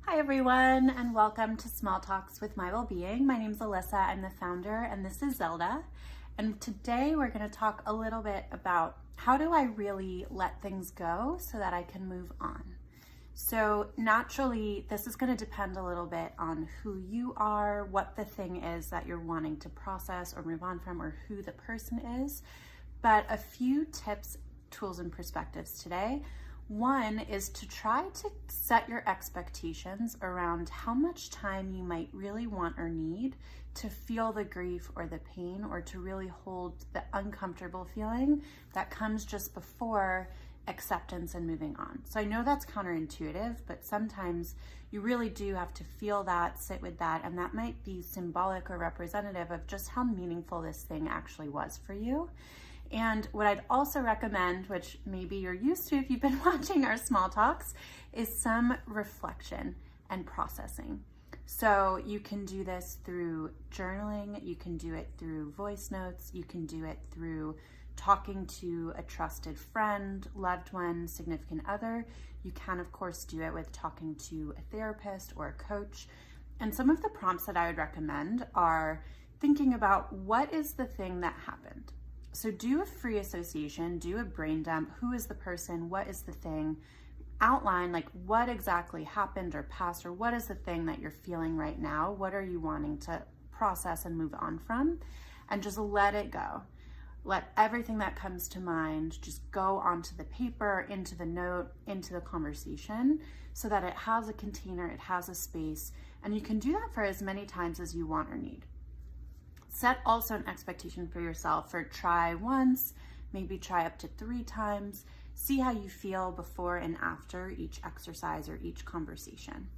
Hi everyone, and welcome to Small Talks with MyWellbeing. My name is Alyssa, I'm the founder, and this is Zelda. And today we're going to talk a little bit about how do I really let things go so that I can move on. So naturally, this is going to depend a little bit on who you are, what the thing is that you're wanting to process or move on from, or who the person is. But a few tips, tools, and perspectives today. One is to try to set your expectations around how much time you might really want or need to feel the grief or the pain, or to really hold the uncomfortable feeling that comes just before acceptance and moving on. So I know that's counterintuitive, but sometimes you really do have to feel that, sit with that, and that might be symbolic or representative of just how meaningful this thing actually was for you. And what I'd also recommend, which maybe you're used to if you've been watching our small talks, is some reflection and processing. So you can do this through journaling, you can do it through voice notes, you can do it through talking to a trusted friend, loved one, significant other. You can, of course, do it with talking to a therapist or a coach. And some of the prompts that I would recommend are thinking about what is the thing that happened. So do a free association, do a brain dump. Who is the person? What is the thing? Outline like what exactly happened or passed, or what is the thing that you're feeling right now? What are you wanting to process and move on from? And just let it go. Let everything that comes to mind just go onto the paper, into the note, into the conversation, so that it has a container, it has a space, and you can do that for as many times as you want or need. Set also an expectation for yourself for try once, maybe try up to 3 times. See how you feel before and after each exercise or each conversation.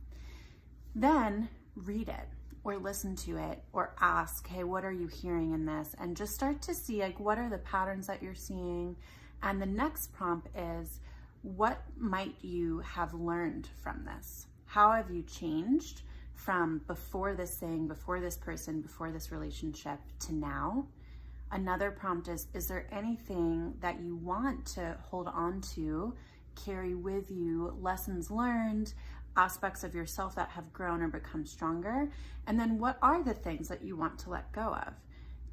Then read it or listen to it or ask, hey, what are you hearing in this? And just start to see like what are the patterns that you're seeing. And the next prompt is, what might you have learned from this? How have you changed from before this thing, before this person, before this relationship to now? Another prompt is there anything that you want to hold on to, carry with you, lessons learned, aspects of yourself that have grown or become stronger? And then what are the things that you want to let go of?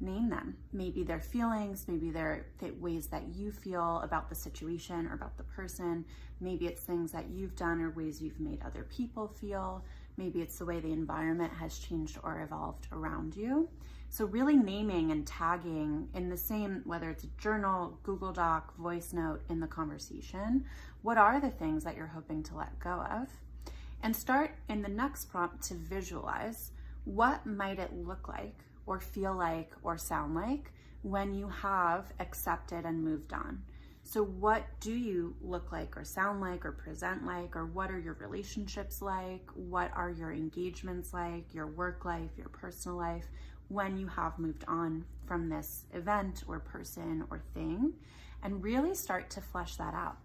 Name them. Maybe they're feelings, maybe they're ways that you feel about the situation or about the person. Maybe it's things that you've done or ways you've made other people feel. Maybe it's the way the environment has changed or evolved around you. So really naming and tagging in the same, whether it's a journal, Google Doc, voice note, in the conversation, what are the things that you're hoping to let go of? And start in the next prompt to visualize what might it look like or feel like or sound like when you have accepted and moved on. So what do you look like or sound like or present like, or what are your relationships like? What are your engagements like, your work life, your personal life, when you have moved on from this event or person or thing? And really start to flesh that out.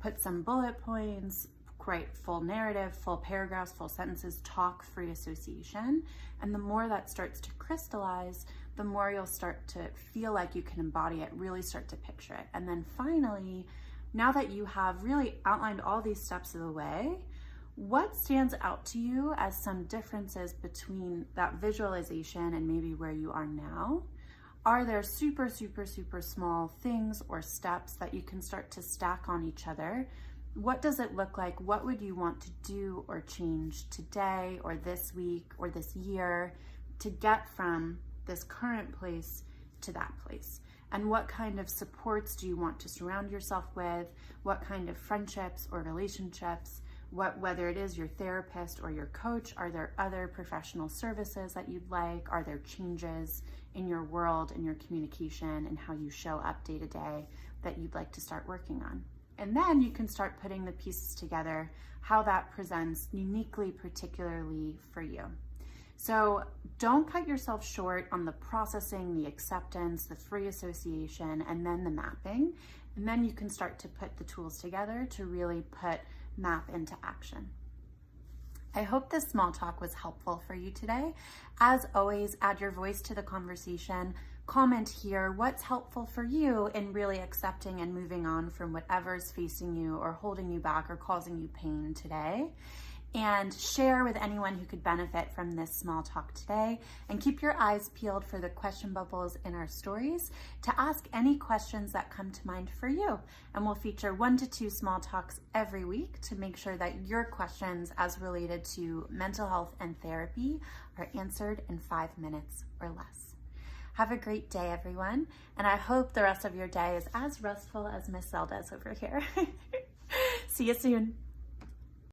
Put some bullet points, write full narrative, full paragraphs, full sentences, talk free association. And the more that starts to crystallize, the more you'll start to feel like you can embody it, really start to picture it. And then finally, now that you have really outlined all these steps of the way, what stands out to you as some differences between that visualization and maybe where you are now? Are there super, super, super small things or steps that you can start to stack on each other? What does it look like? What would you want to do or change today or this week or this year to get from this current place to that place? And what kind of supports do you want to surround yourself with? What kind of friendships or relationships? Whether it is your therapist or your coach, are there other professional services that you'd like? Are there changes in your world, in your communication, and how you show up day to day that you'd like to start working on? And then you can start putting the pieces together, how that presents uniquely, particularly for you. So don't cut yourself short on the processing, the acceptance, the free association, and then the mapping. And then you can start to put the tools together to really put map into action. I hope this small talk was helpful for you today. As always, add your voice to the conversation. Comment here what's helpful for you in really accepting and moving on from whatever's facing you or holding you back or causing you pain today. and share with anyone who could benefit from this small talk today. And keep your eyes peeled for the question bubbles in our stories to ask any questions that come to mind for you. And we'll feature 1 to 2 small talks every week to make sure that your questions as related to mental health and therapy are answered in 5 minutes or less. Have a great day, everyone. And I hope the rest of your day is as restful as Miss Zelda's over here. See you soon.